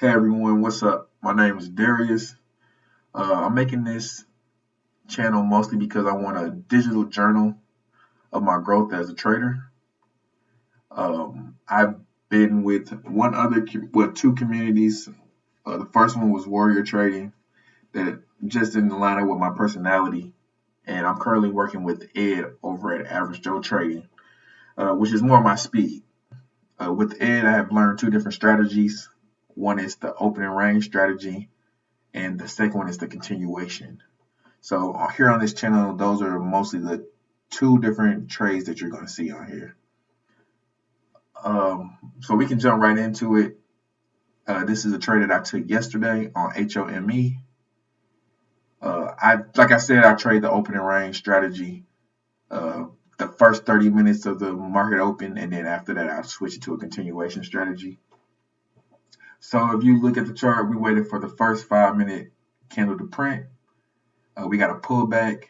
Hey everyone, what's up? My name is Darius. I'm making this channel mostly because I want a digital journal of my growth as a trader. I've been with two communities. The first one was warrior trading that just didn't line up with my personality, and I'm currently working with Ed over at Average Joe Trading, which is more my speed. With Ed, I have learned two different strategies. One is the opening range strategy, and the second one is the continuation. So here on this channel, those are mostly the two different trades that you're going to see on here. So we can jump right into it. This is a trade that I took yesterday on HOME. Like I said, I trade the opening range strategy. The first 30 minutes of the market open, and then after that, I'll switch it to a continuation strategy. So if you look at the chart, we waited for the first 5-minute candle to print. We got a pullback,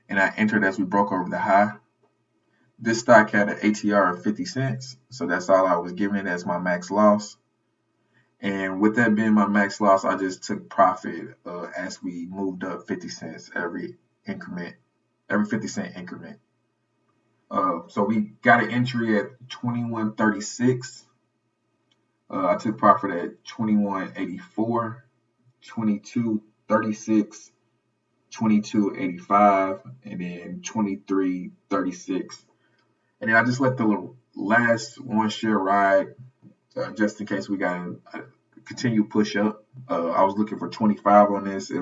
and I entered as we broke over the high. This stock had an ATR of 50 cents, so that's all I was giving it as my max loss. And with that being my max loss, I just took profit as we moved up 50 cents every 50-cent increment. So we got an entry at 21.36. I took profit at 21.84, 22.36, 22.85, and then 23.36. And then I just let the last one share ride just in case we got a continued push up. I was looking for 25 on this.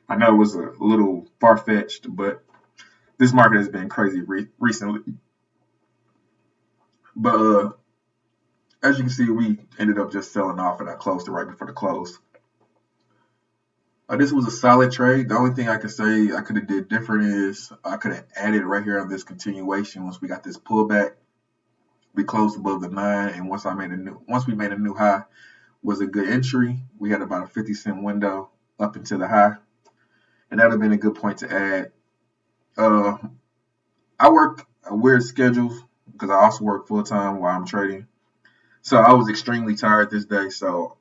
I know it was a little far-fetched, but this market has been crazy recently. But as you can see, we ended up just selling off, and I closed it right before the close. This was a solid trade. The only thing I could say I could have did different is I could have added right here on this continuation once we got this pullback. We closed above the 9, and once we made a new high, was a good entry. We had about a 50-cent window up into the high, and that would have been a good point to add. I work a weird schedule because I also work full time while I'm trading. So I was extremely tired this day, so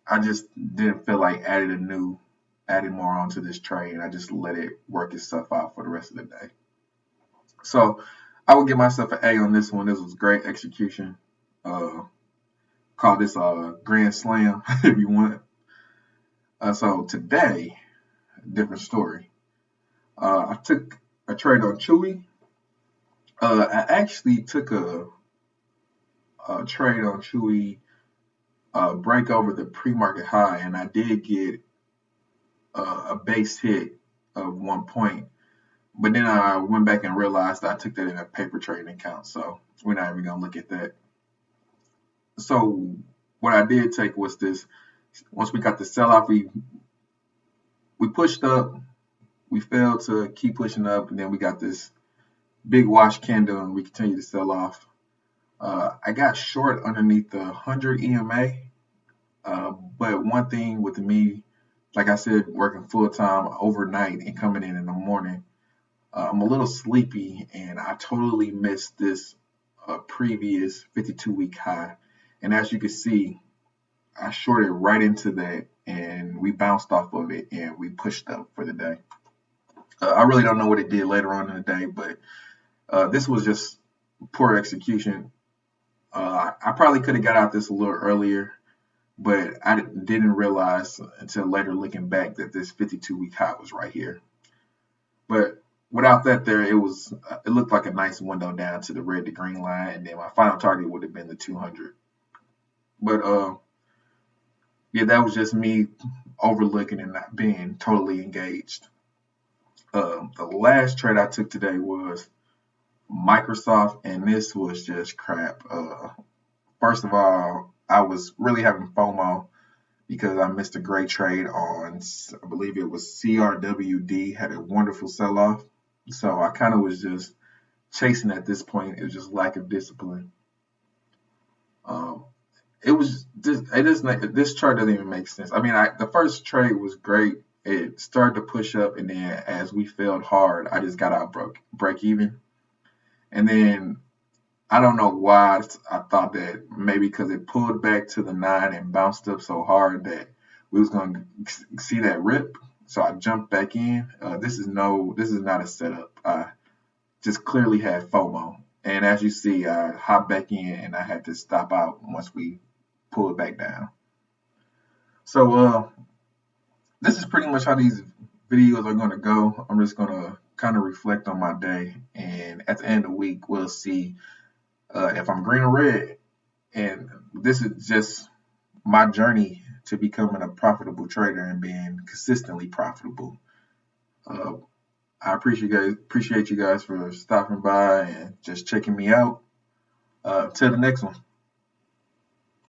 I just didn't feel like adding more onto this trade. I just let it work itself out for the rest of the day. So I would give myself an A on this one. This was great execution. Call this a grand slam if you want. So today, different story. I took a trade on Chewy. I actually took a trade on Chewy, break over the pre-market high, and I did get a base hit of 1 point. But then I went back and realized I took that in a paper trading account, so we're not even going to look at that. So what I did take was this. Once we got the sell-off, we pushed up. We failed to keep pushing up, and then we got this big wash candle, and we continued to sell off. I got short underneath the 100 EMA, but one thing with me, like I said, working full-time overnight and coming in the morning, I'm a little sleepy, and I totally missed this previous 52-week high. And as you can see, I shorted right into that, and we bounced off of it, and we pushed up for the day. I really don't know what it did later on in the day, but this was just poor execution. I probably could have got out this a little earlier, but I didn't realize until later looking back that this 52-week high was right here. But without that there, it looked like a nice window down to the red to green line, and then my final target would have been the 200. But yeah, that was just me overlooking and not being totally engaged. The last trade I took today was Microsoft, and this was just crap. First of all, I was really having FOMO because I missed a great trade on, I believe it was CRWD, had a wonderful sell-off. So I kind of was just chasing at this point. It was just lack of discipline. This chart doesn't even make sense. I mean, the first trade was great. It started to push up, and then as we failed hard, I just got out break even. And then I don't know why I thought that maybe because it pulled back to the 9 and bounced up so hard that we was going to see that rip. So I jumped back in. This is not a setup. I just clearly had FOMO. And as you see, I hopped back in and I had to stop out once we pulled back down. So this is pretty much how these videos are going to go. I'm just going to kind of reflect on my day. And at the end of the week, we'll see if I'm green or red. And this is just my journey to becoming a profitable trader and being consistently profitable. Uh, I appreciate you guys for stopping by and just checking me out. Till the next one.